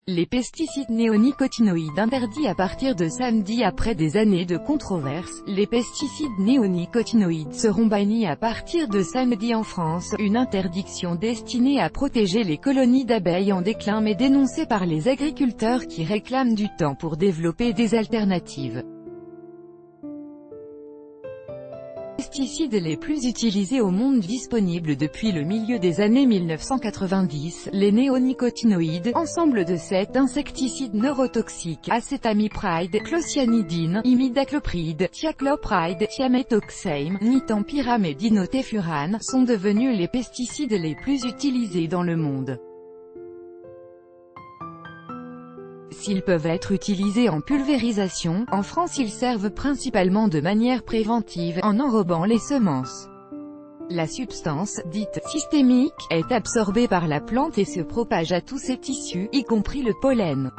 Les pesticides néonicotinoïdes interdits à partir de samedi. Après des années de controverses, les pesticides néonicotinoïdes seront bannis à partir de samedi en France, une interdiction destinée à protéger les colonies d'abeilles en déclin mais dénoncée par les agriculteurs qui réclament du temps pour développer des alternatives. Les pesticides les plus utilisés au monde disponibles depuis le milieu des années 1990, les néonicotinoïdes, ensemble de 7 insecticides neurotoxiques, acétamipride, clocyanidine, imidaclopride, thiaclopride, thiamethoxame, nitampyram et dinotefurane, sont devenus les pesticides les plus utilisés dans le monde. S'ils peuvent être utilisés en pulvérisation, en France ils servent principalement de manière préventive, en enrobant les semences. La substance, dite systémique, est absorbée par la plante et se propage à tous ses tissus, y compris le pollen.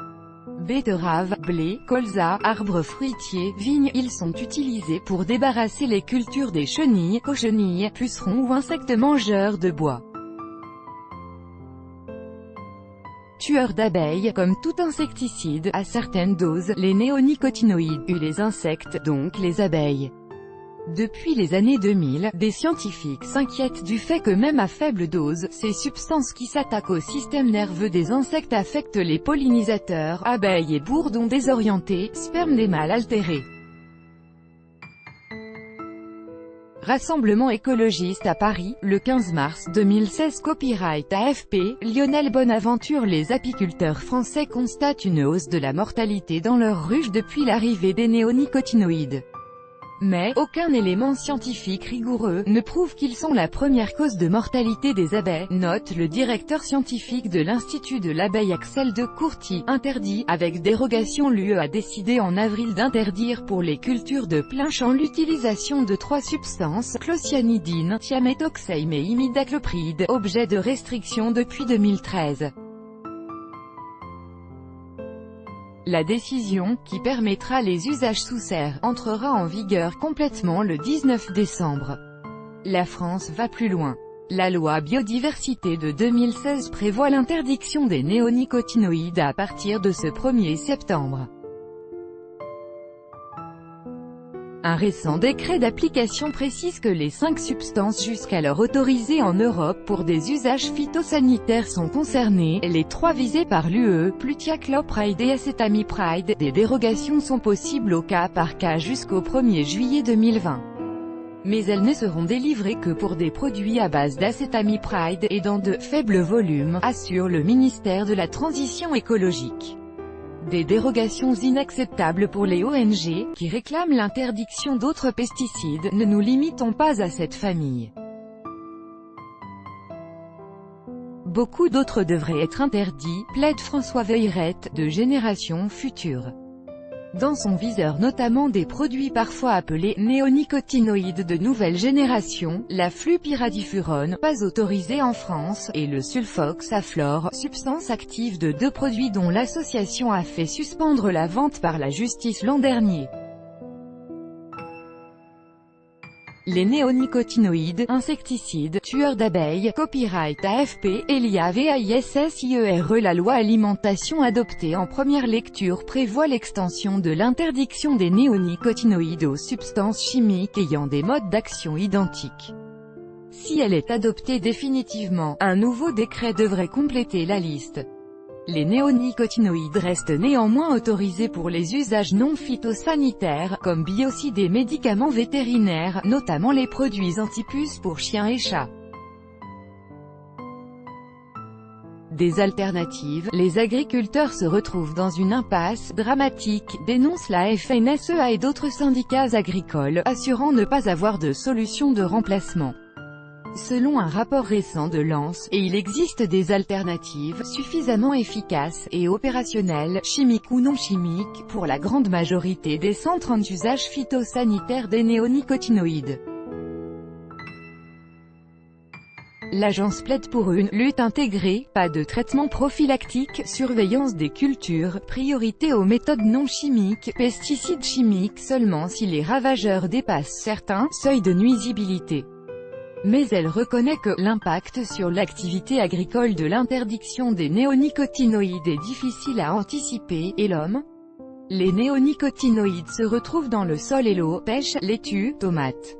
Betterave, blé, colza, arbres fruitiers, vignes, ils sont utilisés pour débarrasser les cultures des chenilles, cochenilles, pucerons ou insectes mangeurs de bois. Tueurs d'abeilles, comme tout insecticide, à certaines doses, les néonicotinoïdes tuent les insectes, donc les abeilles. Depuis les années 2000, des scientifiques s'inquiètent du fait que même à faible dose, ces substances qui s'attaquent au système nerveux des insectes affectent les pollinisateurs, abeilles et bourdons désorientés, sperme des mâles altérés. Rassemblement écologiste à Paris, le 15 mars 2016. Copyright AFP, Lionel Bonaventure. Les apiculteurs français constatent une hausse de la mortalité dans leurs ruches depuis l'arrivée des néonicotinoïdes. Mais, aucun élément scientifique rigoureux ne prouve qu'ils sont la première cause de mortalité des abeilles, note le directeur scientifique de l'Institut de l'abeille Axel de Courty. Interdit, avec dérogation. L'UE a décidé en avril d'interdire pour les cultures de plein champ l'utilisation de 3 substances, clocyanidine, thiamethoxame et imidaclopride, objet de restriction depuis 2013. La décision, qui permettra les usages sous serre, entrera en vigueur complètement le 19 décembre. La France va plus loin. La loi biodiversité de 2016 prévoit l'interdiction des néonicotinoïdes à partir de ce 1er septembre. Un récent décret d'application précise que les 5 substances jusqu'alors autorisées en Europe pour des usages phytosanitaires sont concernées, les 3 visées par l'UE, plus thiaclopride et acétamipride. Des dérogations sont possibles au cas par cas jusqu'au 1er juillet 2020. Mais elles ne seront délivrées que pour des produits à base d'acétamipride, et dans de faibles volumes, assure le ministère de la Transition écologique. Des dérogations inacceptables pour les ONG, qui réclament l'interdiction d'autres pesticides. Ne nous limitons pas à cette famille. Beaucoup d'autres devraient être interdits, plaide François Veyrette, de Génération Future. Dans son viseur notamment des produits parfois appelés néonicotinoïdes de nouvelle génération, la flupiradifurone, pas autorisée en France, et le sulfoxaflor, substance active de 2 produits dont l'association a fait suspendre la vente par la justice l'an dernier. Les néonicotinoïdes, insecticides, tueurs d'abeilles, copyright AFP, Elia VAISSIERE. La loi alimentation adoptée en première lecture prévoit l'extension de l'interdiction des néonicotinoïdes aux substances chimiques ayant des modes d'action identiques. Si elle est adoptée définitivement, un nouveau décret devrait compléter la liste. Les néonicotinoïdes restent néanmoins autorisés pour les usages non phytosanitaires, comme biocides et médicaments vétérinaires, notamment les produits antipuces pour chiens et chats. Des alternatives, les agriculteurs se retrouvent dans une impasse dramatique, dénonce la FNSEA et d'autres syndicats agricoles, assurant ne pas avoir de solution de remplacement. Selon un rapport récent de l'ANSE, il existe des alternatives suffisamment efficaces et opérationnelles, chimiques ou non chimiques, pour la grande majorité des 130 usages phytosanitaires des néonicotinoïdes. L'agence plaide pour une lutte intégrée, pas de traitement prophylactique, surveillance des cultures, priorité aux méthodes non chimiques, pesticides chimiques seulement si les ravageurs dépassent certains seuils de nuisibilité. Mais elle reconnaît que l'impact sur l'activité agricole de l'interdiction des néonicotinoïdes est difficile à anticiper, et l'homme. Les néonicotinoïdes se retrouvent dans le sol et l'eau, pêche, laitue, tomates.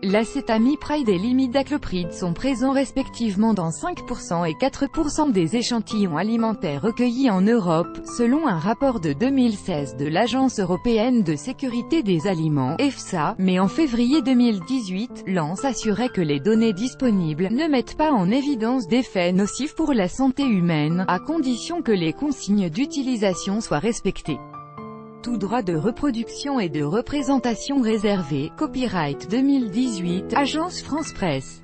L'acétamipride et l'imidaclopride sont présents respectivement dans 5% et 4% des échantillons alimentaires recueillis en Europe, selon un rapport de 2016 de l'Agence européenne de sécurité des aliments, EFSA, mais en février 2018, l'ANSE assurait que les données disponibles ne mettent pas en évidence d'effets nocifs pour la santé humaine, à condition que les consignes d'utilisation soient respectées. Tout droit de reproduction et de représentation réservé, copyright 2018, Agence France Presse.